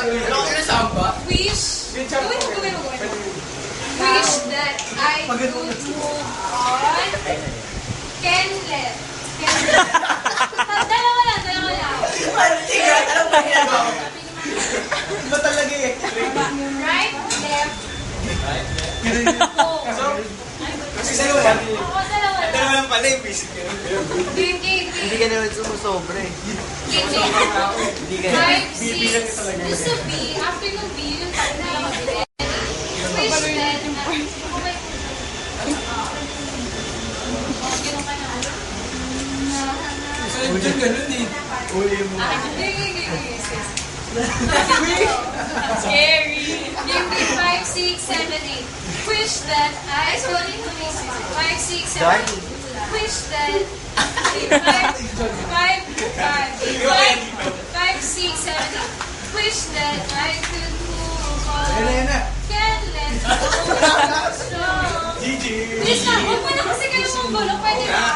Wish. Gawin mo. Wish that I could move on. Can let. Dalawa lang. Alam mo ginagawa ko? Iba talaga eh. Right, left. Oh. Kasi dalawa. Dalawa lang. Dalawa lang pala yung basic yun. Hindi ka naman sumusobra eh. Hindi ka 5, 6. This will be, after ng B, yung tatlo yung wish that, Diyan ganun eh. Uli mo. Scary. Give me 5, 6, 7, 8. Wish that I could 5, 6, 7, 8. Wish that 5, 6, 7, 8. Wish that I could move on. Can't let go. GG! Please na, huwag mo na kasi kayo mong gulo. Pwede na.